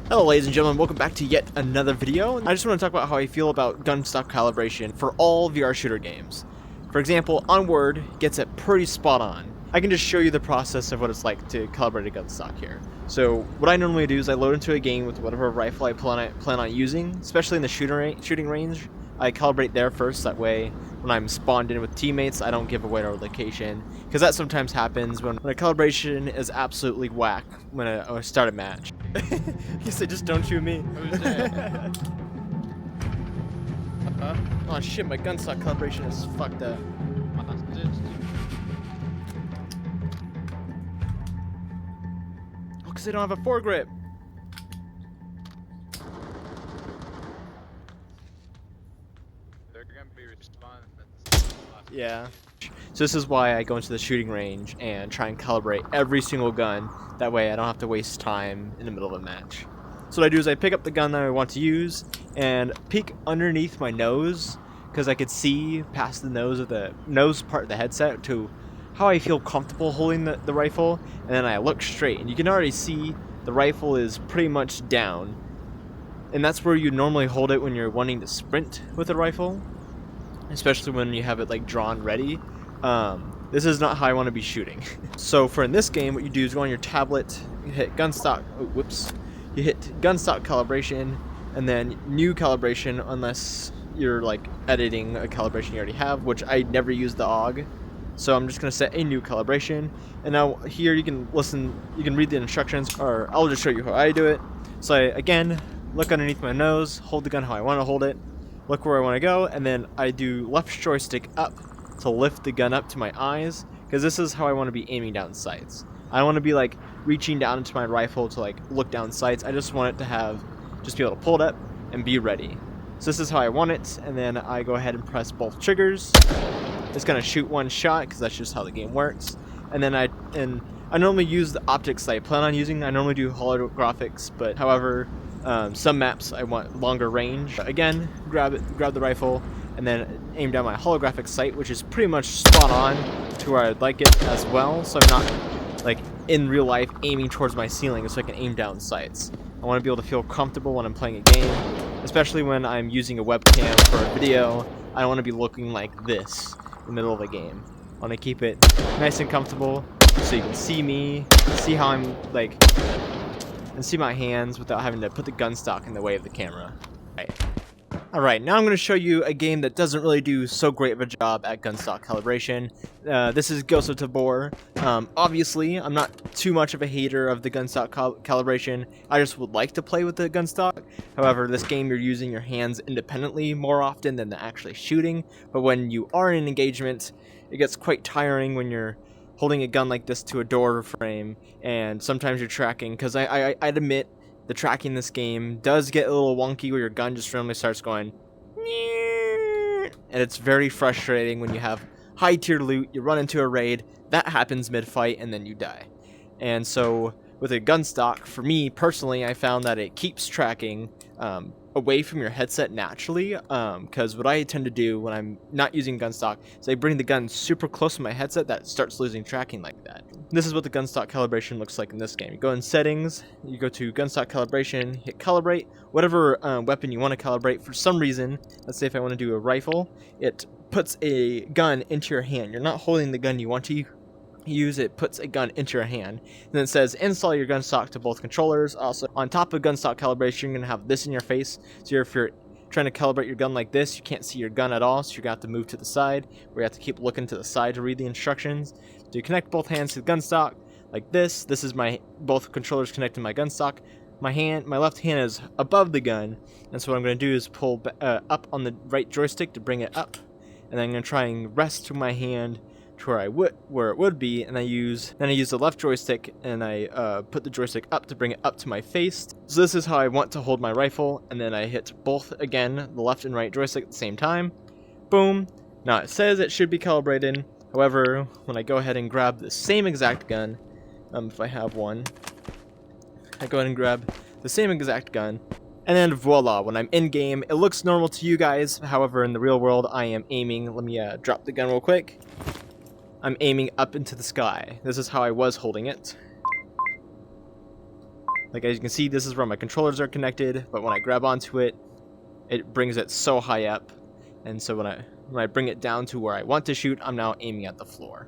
Hello ladies and gentlemen, welcome back to yet another video. I just want to talk about how I feel about gun stock calibration for all VR shooter games. For example, Onward gets it pretty spot on. I can just show you the process of what it's like to calibrate a gun stock here. So what I normally do is I load into a game with whatever rifle I plan on using, especially in the shooting range. I calibrate there first, that way when I'm spawned in with teammates I don't give away our location, because that sometimes happens when a calibration is absolutely whack when I start a match. You said just don't shoot me. Who's that? Oh shit, my gun stock calibration is fucked up. Oh, because I don't have a foregrip. They're gonna be responding. Yeah. So this is why I go into the shooting range and try and calibrate every single gun. That way I don't have to waste time in the middle of a match. So what I do is I pick up the gun that I want to use and peek underneath my nose, because I could see past the nose part of the headset to how I feel comfortable holding the rifle, and then I look straight and you can already see the rifle is pretty much down. And that's where you normally hold it when you're wanting to sprint with a rifle, especially when you have it like drawn ready. This is not how I want to be shooting. So for in this game, what you do is go on your tablet, you hit gun stock, you hit gun stock calibration, and then new calibration, unless you're like editing a calibration you already have, which I never use the AUG. So I'm just gonna set a new calibration, and now here you can read the instructions, or I'll just show you how I do it. So I, again, look underneath my nose, hold the gun how I want to hold it, look where I want to go, and then I do left joystick up to lift the gun up to my eyes, because this is how I want to be aiming down sights. I don't want to be like reaching down into my rifle to like look down sights. I just want it to just be able to pull it up and be ready. So this is how I want it, and then I go ahead and press both triggers. Just gonna shoot one shot because that's just how the game works. And then I normally use the optics that I plan on using. I normally do holographics, but however, some maps I want longer range. Again, grab the rifle, and then aim down my holographic sight, which is pretty much spot on to where I'd like it as well. So I'm not like in real life aiming towards my ceiling, so I can aim down sights. I want to be able to feel comfortable when I'm playing a game, especially when I'm using a webcam for a video. I don't want to be looking like this in the middle of a game. I want to keep it nice and comfortable so you can see me, see how I'm like, and see my hands without having to put the gun stock in the way of the camera. Alright, now I'm going to show you a game that doesn't really do so great of a job at gun stock calibration. This is Ghost of Tabor. Obviously, I'm not too much of a hater of the gun stock calibration. I just would like to play with the gun stock. However, this game you're using your hands independently more often than actually shooting. But when you are in an engagement, it gets quite tiring when you're holding a gun like this to a door frame, and sometimes you're tracking, because I'd admit the tracking in this game does get a little wonky where your gun just randomly starts going, and it's very frustrating when you have high tier loot, you run into a raid, that happens mid-fight, and then you die. And so with a gun stock, for me personally, I found that it keeps tracking away from your headset naturally, because what I tend to do when I'm not using gun stock is I bring the gun super close to my headset that starts losing tracking like that. This is what the gun stock calibration looks like in this game. You go in settings, you go to gun stock calibration, hit calibrate, whatever weapon you want to calibrate. For some reason, let's say if I want to do a rifle, it puts a gun into your hand. You're not holding the gun you want to use, it puts a gun into your hand. And then it says install your gun stock to both controllers. Also, on top of gun stock calibration, you're going to have this in your face. So if you're trying to calibrate your gun like this, you can't see your gun at all, so you're going to have to move to the side, where you have to keep looking to the side to read the instructions. So you connect both hands to the gun stock like this. This is both controllers connected to my gun stock. My left hand is above the gun, and so what I'm going to do is pull up on the right joystick to bring it up, and then I'm going to try and rest my hand to where it would be, and I use the left joystick, and I put the joystick up to bring it up to my face. So this is how I want to hold my rifle, and then I hit both again, the left and right joystick at the same time. Boom. Now it says it should be calibrated. However, when I go ahead and grab the same exact gun, if I have one, I go ahead and grab the same exact gun, and then voila, when I'm in game, it looks normal to you guys. However, in the real world, I am aiming. Let me drop the gun real quick. I'm aiming up into the sky. This is how I was holding it. Like as you can see, this is where my controllers are connected, but when I grab onto it, it brings it so high up, and so when I bring it down to where I want to shoot, I'm now aiming at the floor.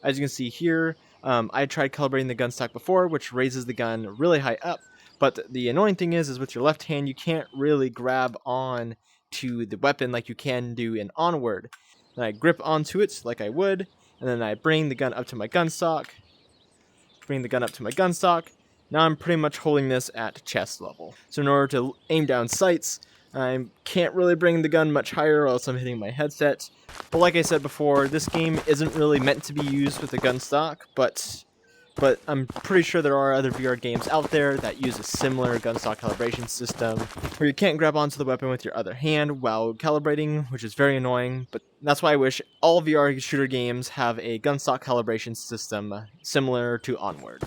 As you can see here, I tried calibrating the gun stock before, which raises the gun really high up, but the annoying thing is with your left hand, you can't really grab on to the weapon like you can do in Onward. Then I grip onto it like I would, and then I bring the gun up to my gun stock, Now I'm pretty much holding this at chest level. So in order to aim down sights, I can't really bring the gun much higher or else I'm hitting my headset. But like I said before, this game isn't really meant to be used with a gun stock, but I'm pretty sure there are other VR games out there that use a similar gun stock calibration system, where you can't grab onto the weapon with your other hand while calibrating, which is very annoying, but that's why I wish all VR shooter games have a gun stock calibration system similar to Onward.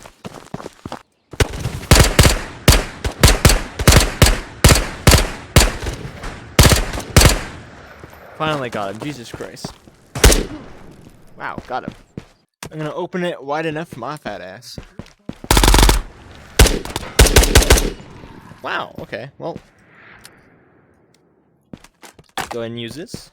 Finally got him, Jesus Christ. Wow, got him. I'm gonna open it wide enough for my fat ass. Wow, okay, well. Go ahead and use this.